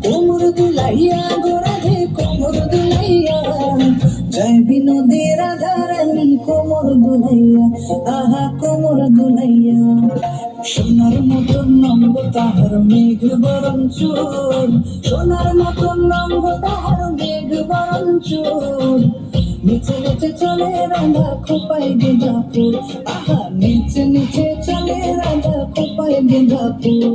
কোমর দুলাইয়া গোরাধে কোমর দুলাইয়া জয় বিনোদে রাধারানী কোমর দুলাইয়া আহা কোমর দুলাইয়া সোনার মতন নঙ্গ তাহার মেঘ বরণ চোর সোনার মতন নঙ্গ তাহার মেঘ বরণ চোর নিচে নিচে চলে রাধা খোপায় গেঁদা ফুল আহা নিচে নিচে চলে রাধা খোপায় গেঁদা ফুল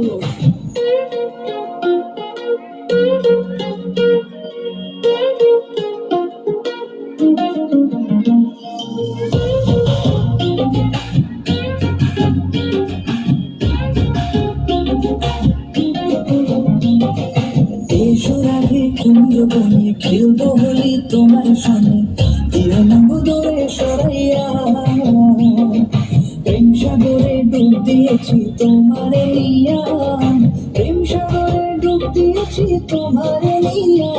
এসোর আগে কুঞ্জ বনে খেলবো হলি তোমার সনে দিও না দূরে সরাইয়া প্রেম সাগরে ডুব দিয়েছি তোমারে নিয়া প্রেম সাগরে ডুব দিয়েছি তোমারে নিয়া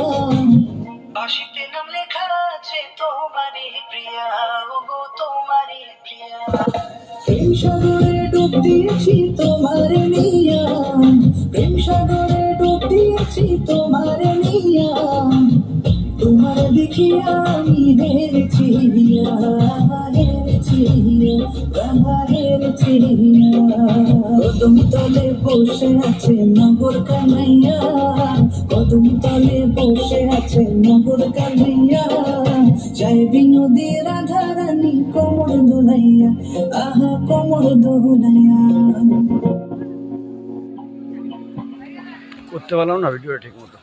বাঁশিতে নাম লেখা আছে তোমারই প্রিয়া ওগো তোমারই প্রিয়া প্রেম সাগরে ডুব দিয়েছি তোমারে নিয়া প্রেম সাগরে ডুব দিয়েছি তোমারে নিয়া তোমার দেখিয়া আমি হেরেছি হেরেছি রাধা হেরেছি কদম তলে বসে আছে নগর কানাইয়া কদম তলে বসে আছে নগর কানাইয়া জয় বিনোদী রাধা রানী কোমর দোলাইয়া আহা কোমর দোলাইয়া করতে পারলাম না ভিডিওটা ঠিক মতো।